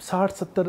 60, 70,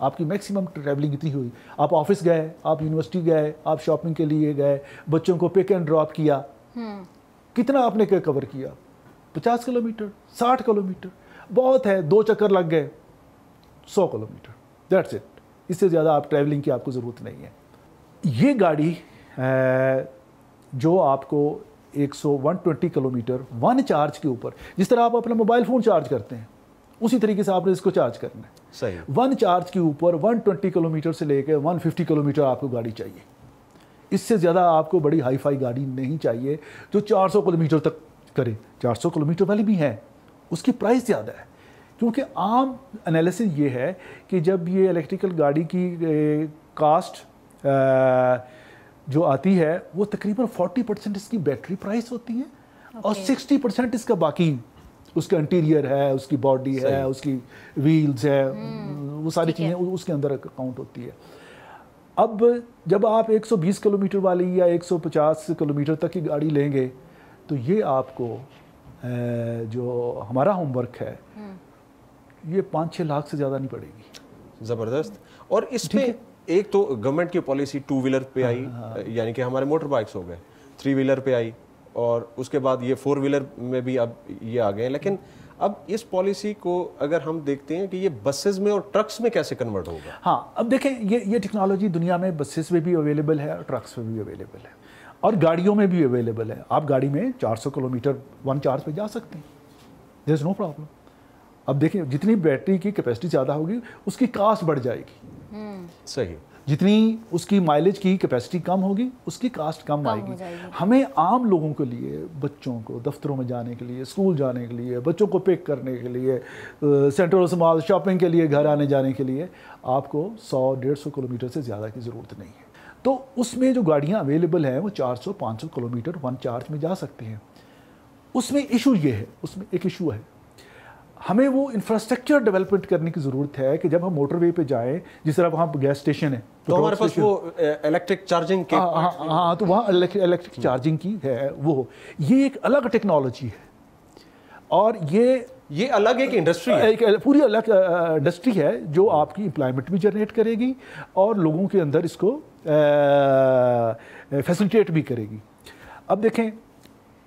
آپ کی maximum travelling اتنی ہوئی. آپ آفس گئے, آپ یونیورسٹی گئے, آپ شاپنگ کے لیے گئے, بچوں کو پک اینڈ ڈراپ کیا, کتنا آپ نے کور کیا؟ 50 کلومیٹر, 60 کلومیٹر, بہت ہے 2 چکر لگ گئے, 100 کلومیٹر, دیٹس اٹ. اس سے زیادہ آپ ٹریولنگ کی آپ کو ضرورت نہیں ہے. یہ گاڑی جو آپ کو 120 کلومیٹر ون چارج کے اوپر, جس طرح آپ اپنا موبائل فون چارج کرتے ہیں اسی طریقے سے آپ نے اس کو چارج کرنا ہے. صحیح. ون چارج کے اوپر 120 کلومیٹر سے لے کے 150 کلومیٹر آپ کو گاڑی چاہیے. اس سے زیادہ آپ کو بڑی ہائی فائی گاڑی نہیں چاہیے جو 400 کلومیٹر تک کرے. 400 کلومیٹر والی بھی ہے, اس کی پرائس زیادہ ہے, کیونکہ عام انالیسس یہ ہے کہ جب یہ الیکٹریکل گاڑی کی کاسٹ جو آتی ہے وہ تقریباً 40% اس کی بیٹری پرائس ہوتی ہے اور 60% اس کا باقی, اس کا انٹیریئر ہے, اس کی باڈی ہے, اس کی ویلز ہے, وہ ساری چیزیں اس کے اندر اکاؤنٹ ہوتی ہے. اب جب آپ 120 کلومیٹر والی یا 150 کلومیٹر تک کی گاڑی لیں گے تو یہ آپ کو جو ہمارا ہوم ورک ہے یہ 5-6 لاکھ سے زیادہ نہیں پڑے گی. زبردست. اور اس پہ ایک تو گورنمنٹ کی پالیسی 2 ویلر پہ آئی, یعنی کہ ہمارے موٹر بائکس ہو گئے, 3 ویلر پہ آئی, اور اس کے بعد یہ 4 ویلر میں بھی اب یہ آ گئے. لیکن اب اس پالیسی کو اگر ہم دیکھتے ہیں کہ یہ بسز میں اور ٹرکس میں کیسے کنورٹ ہوگا. ہاں, اب دیکھیں یہ ٹیکنالوجی دنیا میں بسز میں بھی اویلیبل ہے اور ٹرکس میں بھی اویلیبل ہے اور گاڑیوں میں بھی اویلیبل ہے. آپ گاڑی میں 400 کلومیٹر ون چارج پہ جا سکتے ہیں, دیر از نو پرابلم. اب دیکھیں جتنی بیٹری کی کیپیسٹی زیادہ ہوگی اس کی کاسٹ بڑھ جائے گی. صحیح. جتنی اس کی مائلیج کی کیپیسٹی کم ہوگی اس کی کاسٹ کم آئے گی. ہمیں عام لوگوں کے لیے, بچوں کو دفتروں میں جانے کے لیے, اسکول جانے کے لیے, بچوں کو پک کرنے کے لیے, سینٹرل مال شاپنگ کے لیے, گھر آنے جانے کے لیے آپ کو 100-150 کلومیٹر سے زیادہ کی ضرورت نہیں ہے. تو اس میں جو گاڑیاں اویلیبل ہیں وہ 400-500 کلومیٹر ون چارج میں جا سکتے ہیں. اس میں ایشو یہ ہے, اس میں ایک ایشو ہے, ہمیں وہ انفراسٹرکچر ڈیولپمنٹ کرنے کی ضرورت ہے کہ جب ہم موٹر وے پہ جائیں, جس طرح وہاں گیس اسٹیشن ہے تو ہمارے پاس وہ الیکٹرک چارجنگ کے, ہاں تو وہاں الیکٹرک چارجنگ کی ہے, وہ یہ ایک الگ ٹیکنالوجی ہے اور یہ الگ ایک انڈسٹری ہے, ایک پوری الگ انڈسٹری ہے جو آپ کی امپلائمنٹ بھی جنریٹ کرے گی اور لوگوں کے اندر اس کو فیسیلیٹیٹ بھی کرے گی. اب دیکھیں,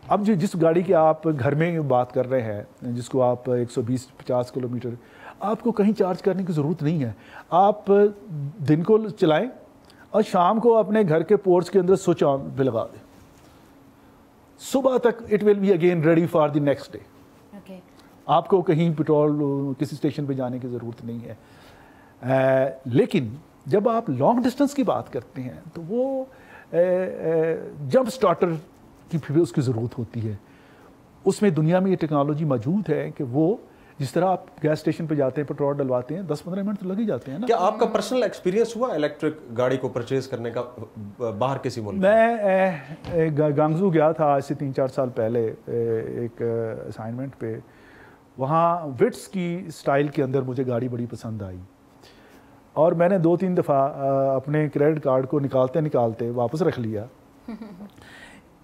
اب جس گاڑی کی آپ گھر میں بات کر رہے ہیں, جس کو آپ 120-50 کلومیٹر, آپ کو کہیں چارج کرنے کی ضرورت نہیں ہے. آپ دن کو چلائیں اور شام کو اپنے گھر کے پورچ کے اندر سوئچ آن پہ لگا دیں, صبح تک it will be again ready for the next day. آپ کو کہیں پیٹرول کسی اسٹیشن پہ جانے کی ضرورت نہیں ہے. لیکن جب آپ لانگ ڈسٹنس کی بات کرتے ہیں تو وہ جمپ سٹارٹر کی پھر اس کی ضرورت ہوتی ہے. اس میں دنیا میں یہ ٹیکنالوجی موجود ہے کہ وہ جس طرح آپ گیس اسٹیشن پہ جاتے ہیں, پیٹرول ڈلواتے ہیں, 10-15 منٹ تو لگ ہی جاتے ہیں نا. کیا آپ کا پرسنل ایکسپیرینس ہوا الیکٹرک گاڑی کو پرچیز کرنے کا باہر کسی ملک؟ میں گانگزو گیا تھا آج سے 3-4 سال پہلے ایک اسائنمنٹ پہ. وہاں وٹس کی سٹائل کے اندر مجھے گاڑی بڑی پسند آئی اور میں نے 2-3 دفعہ اپنے کریڈٹ کارڈ کو نکالتے واپس رکھ لیا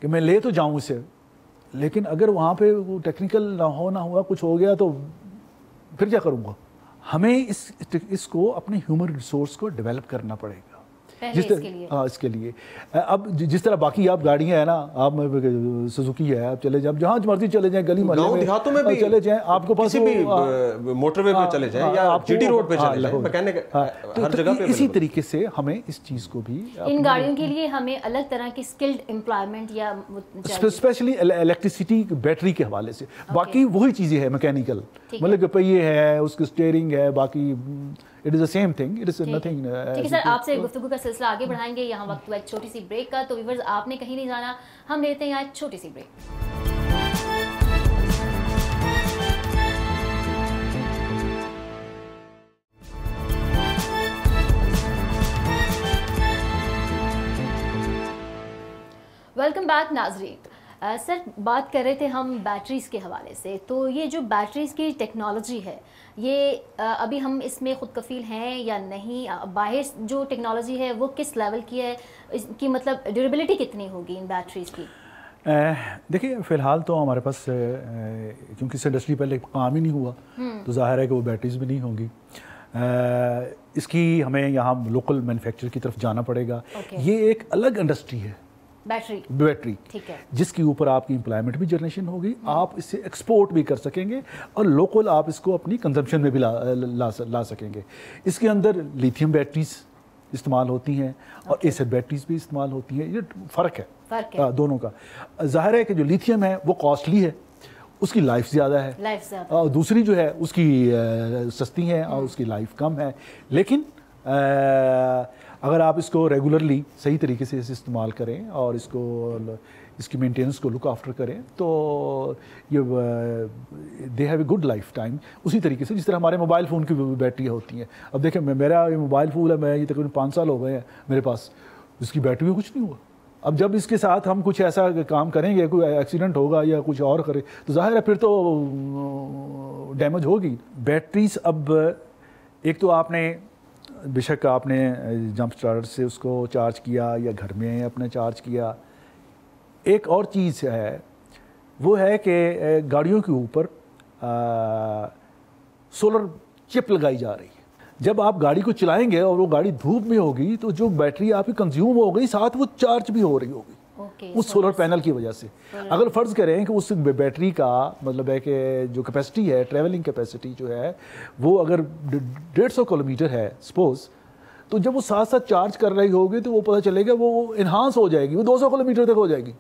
کہ میں لے تو جاؤں اسے, لیکن اگر وہاں پہ وہ ٹیکنیکل نہ ہوا کچھ ہو گیا تو پھر کیا کروں گا. ہمیں اس کو اپنے ہیومن ریسورس کو ڈیولپ کرنا پڑے گا اس کے لیے. اب جس طرح باقی آپ گاڑیاں ہیں نا, آپ سوزوکی ہے, آپ چلے جائیں جہاں مرضی چلے جائیں, گلی محلے دیہاتوں میں بھی چلے جائیں, آپ کو پاس موٹر وے پہ چلے جائیں یا جی ٹی روڈ پہ چلے جائیں, میکینک ہر جگہ پہ. اسی طریقے سے ہمیں اس چیز کو بھی ان گاڑیوں کے لیے ہمیں الگ طرح کی اسکلڈ امپلائمنٹ یا اسپیشلی الیکٹریسٹی بیٹری کے حوالے سے. باقی وہی چیزیں ہیں میکینیکل, مطلب کہ پہیے ہے, اس کی اسٹیئرنگ ہے, باقی it is the same thing, it is nothing. ٹھیک ہے سر, آپ سے گفتگو کا سلسلہ آگے بڑھائیں گے. یہاں وقت ہوا ایک چھوٹی سی بریک کا, تو ویورز آپ نے کہیں نہیں جانا, ہم لیتے ہیں یہاں ایک چھوٹی سی بریک. ویلکم بیک ناظرین. سر بات کر رہے تھے ہم بیٹریز کے حوالے سے, تو یہ جو بیٹریز کی ٹیکنالوجی ہے یہ ابھی ہم اس میں خود کفیل ہیں یا نہیں؟ باہر جو ٹیکنالوجی ہے وہ کس لیول کی ہے, اس کی مطلب ڈیوریبلٹی کتنی ہوگی ان بیٹریز کی؟ دیکھیے فی الحال تو ہمارے پاس کیونکہ اس انڈسٹری پہلے کام ہی نہیں ہوا تو ظاہر ہے کہ وہ بیٹریز بھی نہیں ہوں گی. اس کی ہمیں یہاں لوکل مینوفیکچر کی طرف جانا پڑے گا. یہ ایک الگ انڈسٹری ہے بیٹری جس کے اوپر آپ کی امپلائمنٹ بھی جنریشن ہوگی, آپ اس سے ایکسپورٹ بھی کر سکیں گے اور لوکل آپ اس کو اپنی کنزمپشن میں بھی لا سکیں گے. اس کے اندر لیتھیم بیٹریز استعمال ہوتی ہیں اور ایسڈ بیٹریز بھی استعمال ہوتی ہیں. یہ فرق ہے دونوں کا. ظاہر ہے کہ جو لیتھیم ہے وہ کاسٹلی ہے, اس کی لائف زیادہ ہے, اور دوسری جو ہے اس کی سستی ہے اور اس کی لائف کم ہے. لیکن اگر آپ اس کو ریگولرلی صحیح طریقے سے استعمال کریں اور اس کی مینٹیننس کو لک آفٹر کریں تو یہ they have a good life time. اسی طریقے سے جس طرح ہمارے موبائل فون کی بیٹریاں ہوتی ہیں. اب دیکھیں میرا یہ موبائل فون ہے, میں یہ تقریباً 5 سال ہو گئے ہیں میرے پاس, اس کی بیٹری میں کچھ نہیں ہوا. اب جب اس کے ساتھ ہم کچھ ایسا کام کریں گے, کوئی ایکسیڈنٹ ہوگا یا کچھ اور کرے تو ظاہر ہے پھر تو ڈیمیج ہوگی. بیٹریز اب ایک تو آپ نے بے شک آپ نے جمپ اسٹارٹر سے اس کو چارج کیا یا گھر میں اپنے چارج کیا. ایک اور چیز ہے وہ ہے کہ گاڑیوں کے اوپر سولر چپ لگائی جا رہی ہے. جب آپ گاڑی کو چلائیں گے اور وہ گاڑی دھوپ میں ہوگی تو جو بیٹری آپ کی کنزیوم ہو گئی ساتھ وہ چارج بھی ہو رہی ہوگی اس سولر پینل کی وجہ سے. اگر فرض کریں کہ اس بیٹری کا مطلب ہے کہ جو کیپیسٹی ہے, ٹریولنگ کیپیسٹی جو ہے وہ اگر 150 کلومیٹر ہے سپوز, تو جب وہ ساتھ ساتھ چارج کر رہی ہوگی تو وہ پتہ چلے گا وہ انہانس ہو جائے گی, وہ 200 کلومیٹر تک ہو جائے گی,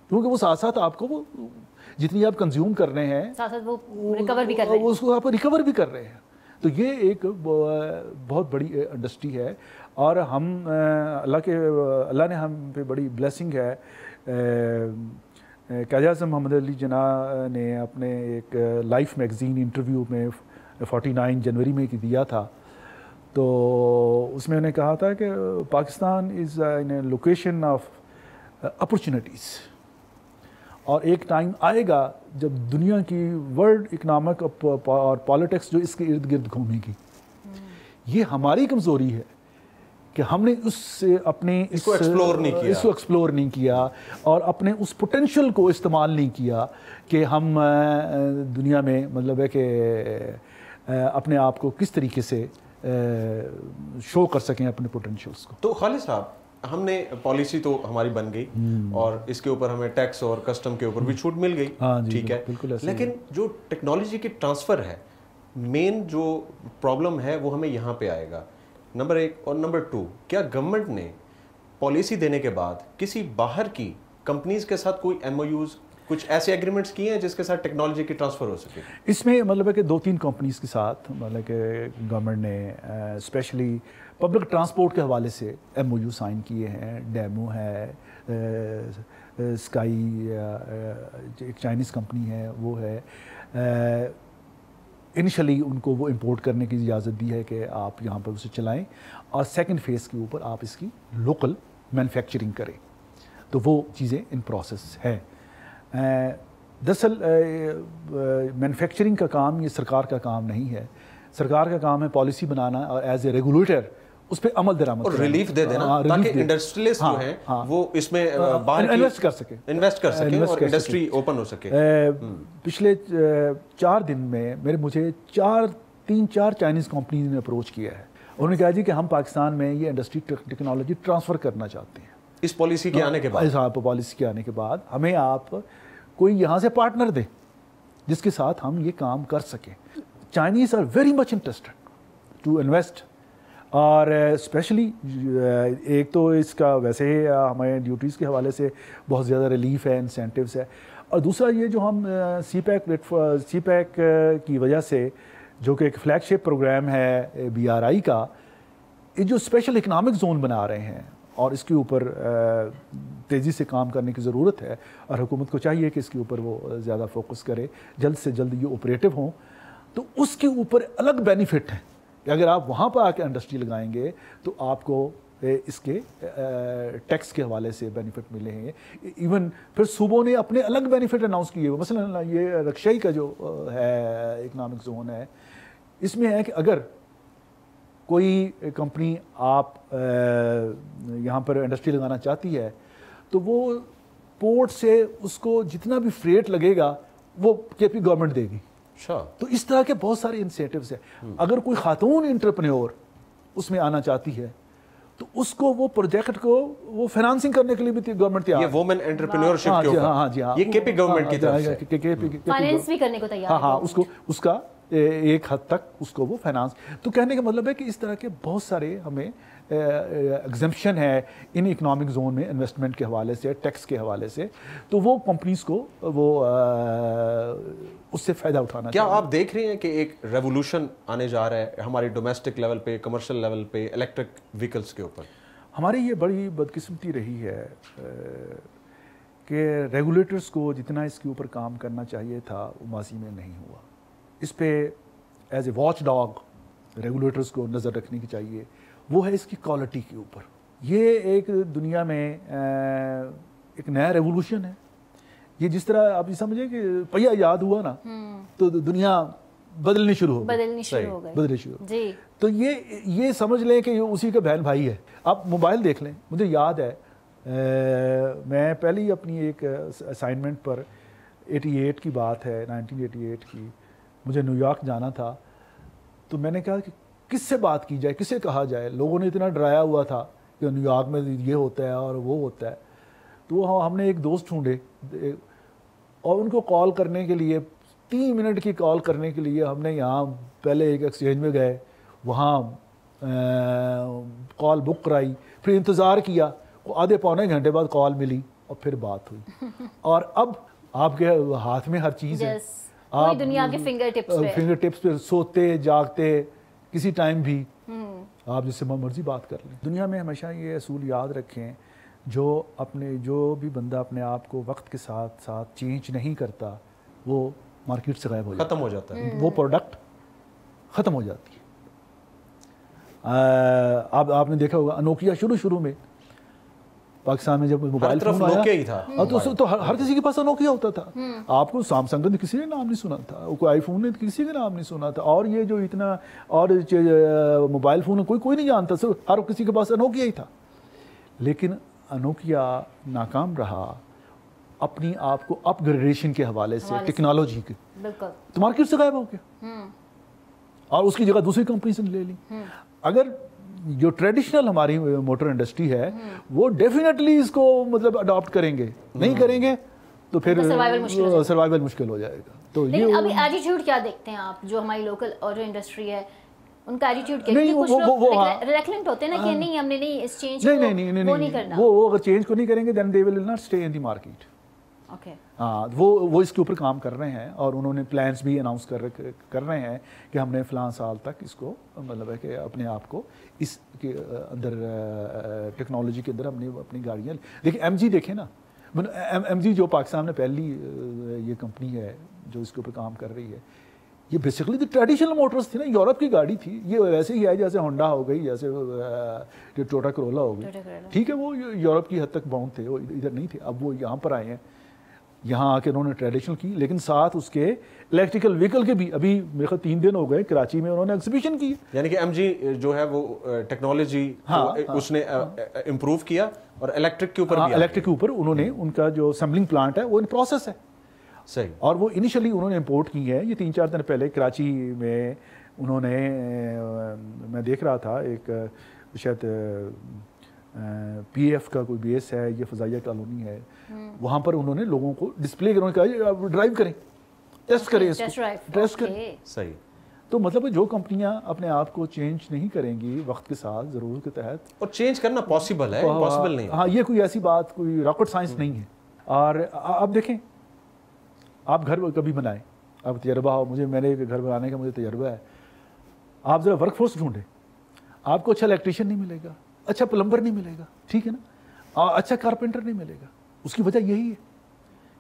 کیونکہ وہ ساتھ ساتھ آپ کو وہ جتنی آپ کنزیوم کر رہے ہیں اس کو آپ ریکور بھی کر رہے ہیں. تو یہ ایک بہت بڑی انڈسٹری ہے اور ہم اللہ نے ہم پہ بڑی بلیسنگ ہے. قائد اعظم محمد علی جناح نے اپنے ایک لائف میگزین انٹرویو میں 49 جنوری میں دیا تھا, تو اس میں انہیں کہا تھا کہ پاکستان از ان اے لوکیشن آف اپرچونیٹیز, اور ایک ٹائم آئے گا جب دنیا کی ورلڈ اکنامک اور پالیٹکس جو اس کے ارد گرد گھومے گی. یہ ہماری کمزوری ہے کہ ہم نے اس سے اپنے اس کو ایکسپلور نہیں کیا اور اپنے اس پوٹینشیل کو استعمال نہیں کیا کہ ہم دنیا میں مطلب ہے کہ اپنے آپ کو کس طریقے سے شو کر سکیں اپنے پوٹینشیلز کو. تو خالد صاحب, ہم نے پالیسی تو ہماری بن گئی اور اس کے اوپر ہمیں ٹیکس اور کسٹم کے اوپر بھی چھوٹ مل گئی, ٹھیک ہے, لیکن جو ٹیکنالوجی کی ٹرانسفر ہے, مین جو پرابلم ہے وہ ہمیں یہاں پہ آئے گا, نمبر 1. اور نمبر 2, کیا گورنمنٹ نے پالیسی دینے کے بعد کسی باہر کی کمپنیز کے ساتھ کوئی MOUs, کچھ ایسے ایگریمنٹس کیے ہیں جس کے ساتھ ٹیکنالوجی کی ٹرانسفر ہو سکے؟ اس میں مطلب ہے کہ 2-3 کمپنیز کے ساتھ مطلب کہ گورنمنٹ نے اسپیشلی پبلک ٹرانسپورٹ کے حوالے سے MOU سائن کیے ہیں. ڈیمو ہے, اسکائی ایک چائنیز کمپنی ہے وہ ہے. انیشلی ان کو وہ امپورٹ کرنے کی اجازت دی ہے کہ آپ یہاں پر اسے چلائیں, اور سیکنڈ فیز کے اوپر آپ اس کی لوکل مینوفیکچرنگ کریں. تو وہ چیزیں ان پروسیس ہے. دراصل مینوفیکچرنگ کا کام یہ سرکار کا کام نہیں ہے. سرکار کا کام ہے پالیسی بنانا اور ایز اے ریگولیٹر اس پہ عمل درآمد اور ریلیف دے دینا تاکہ انڈسٹریلسٹ جو ہیں وہ اس میں باہر انویسٹ کر سکیں اور انڈسٹری اوپن ہو سکے. پچھلے 4 دن میں مجھے 3-4 چائنیز کمپنیز نے اپروچ کیا ہے. انہوں نے کہا جی کہ ہم پاکستان میں یہ انڈسٹری ٹیکنالوجی ٹرانسفر کرنا چاہتے ہیں اس پالیسی کے آنے کے بعد. پالیسی کے آنے کے بعد ہمیں آپ کوئی یہاں سے پارٹنر دیں جس کے ساتھ ہم یہ کام کر سکیں. Chinese are very much interested to invest, اور اسپیشلی ایک تو اس کا ویسے ہمارے ڈیوٹیز کے حوالے سے بہت زیادہ ریلیف ہے, انسینٹیوز ہے, اور دوسرا یہ جو ہم سی پیک کی وجہ سے جو کہ ایک فلیگ شپ پروگرام ہے BRI کا, یہ جو اسپیشل اکنامک زون بنا رہے ہیں اور اس کے اوپر تیزی سے کام کرنے کی ضرورت ہے, اور حکومت کو چاہیے کہ اس کے اوپر وہ زیادہ فوکس کرے, جلد سے جلد یہ آپریٹو ہوں. تو اس کے اوپر الگ بینیفٹ ہیں کہ اگر آپ وہاں پر آ کے انڈسٹری لگائیں گے تو آپ کو اس کے ٹیکس کے حوالے سے بینیفٹ ملے ہیں. ایون پھر صوبوں نے اپنے الگ بینیفٹ اناؤنس کیے ہوئے, مثلا یہ رکشائی کا جو ہے اکنامک زون ہے, اس میں ہے کہ اگر کوئی کمپنی آپ یہاں پر انڈسٹری لگانا چاہتی ہے تو وہ پورٹ سے اس کو جتنا بھی فریٹ لگے گا وہ KP گورنمنٹ دے گی. اچھا. تو اس طرح کے بہت سارے انسینٹیوز ہیں. اگر کوئی خاتون انٹرپرینور اس میں آنا چاہتی ہے تو اس کو وہ پروجیکٹ کو وہ فائنانسنگ کرنے کے لیے بھی گورنمنٹ تیار ہے. یہ وومن انٹرپرینیورشپ کے اوپر یہ کے پی گورنمنٹ کی طرف سے فائنانس بھی کرنے کو تیار ہے. ہاں اس کا ایک حد تک اس کو وہ فائنانس. تو کہنے کا مطلب ہے کہ اس طرح کے بہت سارے ہمیں ایگزمپشن ہے ان اکنامک زون میں انویسٹمنٹ کے حوالے سے, ٹیکس کے حوالے سے, تو وہ کمپنیز کو وہ اس سے فائدہ اٹھانا. کیا آپ دیکھ رہے ہیں کہ ایک ریولوشن آنے جا رہا ہے ہماری ڈومیسٹک لیول پہ, کمرشل لیول پہ, الیکٹرک وہیکلس کے اوپر؟ ہماری یہ بڑی بدقسمتی رہی ہے کہ ریگولیٹرز کو جتنا اس کے اوپر کام کرنا چاہیے تھا وہ ماضی میں نہیں ہوا. اس پہ as a watch dog regulators کو نظر رکھنے کی چاہیے, وہ ہے اس کی کوالٹی کے اوپر. یہ ایک دنیا میں ایک نیا ریولوشن ہے. یہ جس طرح آپ یہ سمجھیں کہ پہیا یاد ہوا نا تو دنیا بدلنی شروع ہو گئی. جی. تو یہ سمجھ لیں کہ یہ اسی کا بہن بھائی ہے. آپ موبائل دیکھ لیں, مجھے یاد ہے میں پہلی اپنی ایک اسائنمنٹ پر 88 کی بات ہے, 1988 کی, مجھے نیو یارک جانا تھا. تو میں نے کہا کہ کس سے بات کی جائے, کسے کہا جائے. لوگوں نے اتنا ڈرایا ہوا تھا کہ نیو یارک میں یہ ہوتا ہے اور وہ ہوتا ہے. تو ہم نے ایک دوست ڈھونڈے اور ان کو کال کرنے کے لیے 3 منٹ کی کال کرنے کے لیے ہم نے یہاں پہلے ایک ایکسچینج میں گئے, وہاں کال بک کرائی, پھر انتظار کیا, آدھے پونے گھنٹے بعد کال ملی اور پھر بات ہوئی. اور اب آپ کے ہاتھ میں ہر چیز ہے, آپ دنیا کے فنگر ٹپس پہ سوتے جاگتے کسی ٹائم بھی آپ جس سے مرضی بات کر لیں. دنیا میں ہمیشہ یہ اصول یاد رکھیں, جو بھی بندہ اپنے آپ کو وقت کے ساتھ ساتھ چینج نہیں کرتا وہ مارکیٹ سے غائب ہو جاتا ہے, ختم ہو جاتا ہے, وہ پروڈکٹ ختم ہو جاتی ہے. آپ نے دیکھا ہوگا انوکیا شروع میں پاکستان میں جب موبائل فون آیا تو ہر کسی کے پاس انوکیا ہوتا تھا. آپ کو سامسنگ کا کسی نے نام نہیں سنا تھا, کوئی آئی فون نے کسی کا نام نہیں سنا تھا, اور یہ جو اتنا اور موبائل فون کوئی نہیں جانتا, ہر کسی کے پاس انوکیا ہی تھا. لیکن انوکیا ناکام رہا اپنی آپ کو اپ گریڈیشن کے حوالے سے, ٹیکنالوجی کے, تو مارکیٹ سے غائب ہو گیا اور اس کی جگہ دوسری کمپنیز نے لے لی. اگر جو ٹریڈیشنل ہماری موٹر انڈسٹری ہے وہ ڈیفینیٹلی اس کو مطلب اڈاپٹ کریں گے, نہیں کریں گے تو پھر سروائیول مشکل ہو جائے گا. تو یہ ابھی ایٹیٹیوڈ کیا دیکھتے ہیں آپ جو ہماری لوکل آٹو انڈسٹری ہے ان کا ایٹیٹیوڈ کیا ہے؟ کچھ لوگ ریلیکٹنٹ ہوتے ہیں نا کہ نہیں ہم نے نہیں اس چینج کو وہ نہیں کرنا, وہ اگر چینج کو نہیں کریں گے then they will not stay in the market. ہاں وہ اس کے اوپر کام کر رہے ہیں اور انہوں نے پلانس بھی اناؤنس کر رہے ہیں کہ ہم نے فلاں سال تک اس کو مطلب ہے کہ اپنے آپ کو اس کے اندر ٹیکنالوجی کے اندر ہم نے اپنی گاڑیاں دیکھیں. ایم جی دیکھیں نا, ایم جی جو پاکستان میں پہلی یہ کمپنی ہے جو اس کے اوپر کام کر رہی ہے, یہ بیسیکلی تو ٹریڈیشنل موٹرز تھی نا, یورپ کی گاڑی تھی. یہ ویسے ہی ہے جیسے ہونڈا ہو گئی, جیسے ٹوٹا کرولا ہو گئی, ٹھیک ہے, وہ یورپ کی حد تک باؤنڈ تھے, وہ ادھر نہیں تھے. اب وہ یہاں پر آئے ہیں, یہاں آ کے انہوں نے ٹریڈیشنل کی, لیکن ساتھ اس کے الیکٹریکل وہیکل کے بھی ابھی میرے خیال 3 دن ہو گئے کراچی میں انہوں نے ایگزیبیشن کی. یعنی کہ ایم جی جو ہے وہ ٹیکنالوجی اس نے امپروو کیا اور الیکٹرک کے اوپر بھی, الیکٹرک کے اوپر انہوں نے ان کا جو اسمبلنگ پلانٹ ہے وہ ان پروسیس ہے. صحیح. اور وہ انیشلی انہوں نے امپورٹ کی ہے. یہ 3-4 دن پہلے کراچی میں انہوں نے, میں دیکھ رہا تھا ایک شاید پی ایف کا کوئی بیس ہے, یہ فضائیہ کالونی ہے, وہاں پر انہوں نے لوگوں کو ڈسپلے کرنے کا ڈرائیو کریں, ٹیسٹ کریں, ٹیسٹ کریں. صحیح. تو مطلب جو کمپنیاں اپنے آپ کو چینج نہیں کریں گی وقت کے ساتھ ضرورت کے تحت, اور چینج کرنا پاسبل ہے, پاسبل نہیں. ہاں, یہ کوئی ایسی بات کوئی راکٹ سائنس نہیں ہے. اور اب دیکھیں, آپ گھر کبھی بنائیں, اب تجربہ ہو, میں نے گھر بنانے کا مجھے تجربہ ہے. آپ ذرا ورک فورس ڈھونڈیں, آپ کو اچھا الیکٹریشین نہیں ملے گا, اچھا پلمبر نہیں ملے گا, ٹھیک ہے نا, اچھا کارپینٹر نہیں ملے گا. اس کی وجہ یہی ہے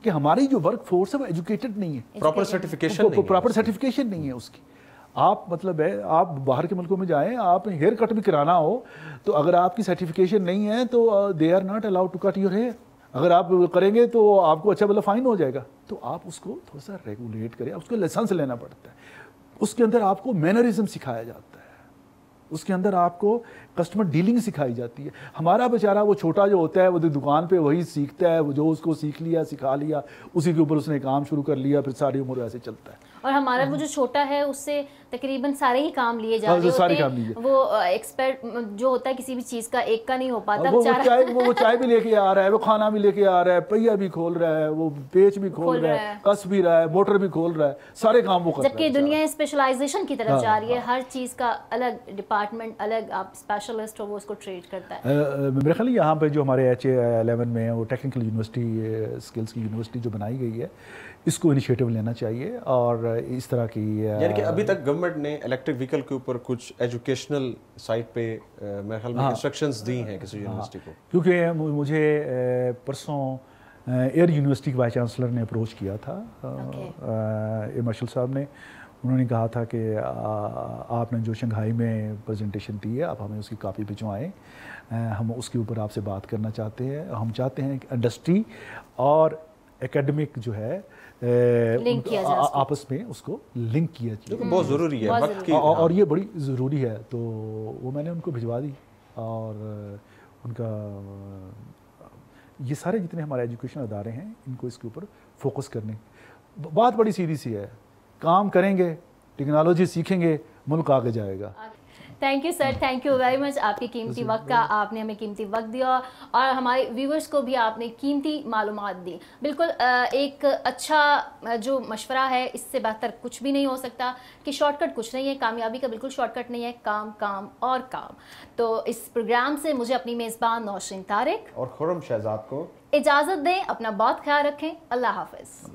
کہ ہماری جو ورک فورس ہے وہ ایجوکیٹڈ نہیں ہے, پراپر سرٹیفکیشن نہیں ہے اس کی. آپ مطلب ہے آپ باہر کے ملکوں میں جائیں, آپ ہیئر کٹ بھی کرانا ہو تو اگر آپ کی سرٹیفکیشن نہیں ہے تو they are not allowed to cut your hair. اگر آپ کریں گے تو آپ کو اچھا مطلب فائن ہو جائے گا. تو آپ اس کو تھوڑا سا ریگولیٹ کریں, اس کو لائسنس لینا پڑتا ہے, اس کے اندر آپ کو مینرزم سکھایا جاتا ہے, اس کے اندر آپ کو کسٹمر ڈیلنگ سکھائی جاتی ہے. ہمارا بیچارہ وہ چھوٹا جو ہوتا ہے وہ دکان پہ وہی سیکھتا ہے, وہ جو اس کو سیکھ لیا سکھا لیا اسی کے اوپر اس نے کام شروع کر لیا, پھر ساری عمر ایسے چلتا ہے. اور ہمارا وہ جو چھوٹا ہے اس سے تقریباً سارے ہی کام لیے جا رہے ہوتے ہیں, وہ ایکسپرٹ جو ہوتا ہے کسی بھی چیز کا ایک کا نہیں ہو پاتا. وہ چائے بھی لے کے آ رہا ہے, وہ کھانا بھی لے کے آ رہا ہے, پہیا بھی کھول رہا ہے, وہ پیچ بھی کھول رہا ہے, کس بھی رہا ہے, موٹر بھی کھول رہا ہے, سارے کام وہ کرتا ہے. جبکہ دنیا اسپیشلائزیشن کی طرف جا رہی ہے, ہر چیز کا الگ ڈپارٹمنٹ, الگ آپ اسپیشلسٹ ہو وہ اس کو ٹریٹ کرتا ہے. میرے خیال یہاں پہ جو ہمارے HA11 میں وہ ٹیکنیکل یونیورسٹی اسکلس کی یونیورسٹی جو بنائی گئی ہے اس کو انیشیٹو لینا چاہیے. اور اس طرح کی یعنی کہ ابھی تک گورنمنٹ نے الیکٹرک وہیکل کے اوپر کچھ ایجوکیشنل سائٹ پہ میرے خیال میں انسٹرکشنز دی ہیں کسی یونیورسٹی کو, کیونکہ مجھے پرسوں ایئر یونیورسٹی کے وائس چانسلر نے اپروچ کیا تھا, مارشل صاحب نے. انہوں نے کہا تھا کہ آپ نے جو شنگھائی میں پریزنٹیشن دی ہے آپ ہمیں اس کی کاپی بھجوائیں, ہم اس کے اوپر آپ سے بات کرنا چاہتے ہیں. ہم چاہتے ہیں کہ انڈسٹری اور ایکیڈمک جو ہے آپس میں اس کو لنک کیا جائے, بہت ضروری ہے وقت کی, اور یہ بڑی ضروری ہے. تو وہ میں نے ان کو بھجوا دی, اور ان کا یہ سارے جتنے ہمارے ایجوکیشن ادارے ہیں ان کو اس کے اوپر فوکس کرنے. بات بڑی سیدھی سی ہے, کام کریں گے, ٹیکنالوجی سیکھیں گے, ملک آگے جائے گا. Thank you sir, thank you very much. آپ کی قیمتی وقت کا آپ نے ہمیں قیمتی وقت دیا, اور ہمارے ویورز کو بھی آپ نے قیمتی معلومات دی. بالکل ایک اچھا جو مشورہ ہے, اس سے بہتر کچھ بھی نہیں ہو سکتا کہ شارٹ کٹ کچھ نہیں ہے, کامیابی کا بالکل شارٹ کٹ نہیں ہے, کام کام اور کام. تو اس پروگرام سے مجھے اپنی میزبان نوشین طارق اور خرم شہزاد کو اجازت دیں. اپنا بہت خیال رکھیں. اللہ حافظ.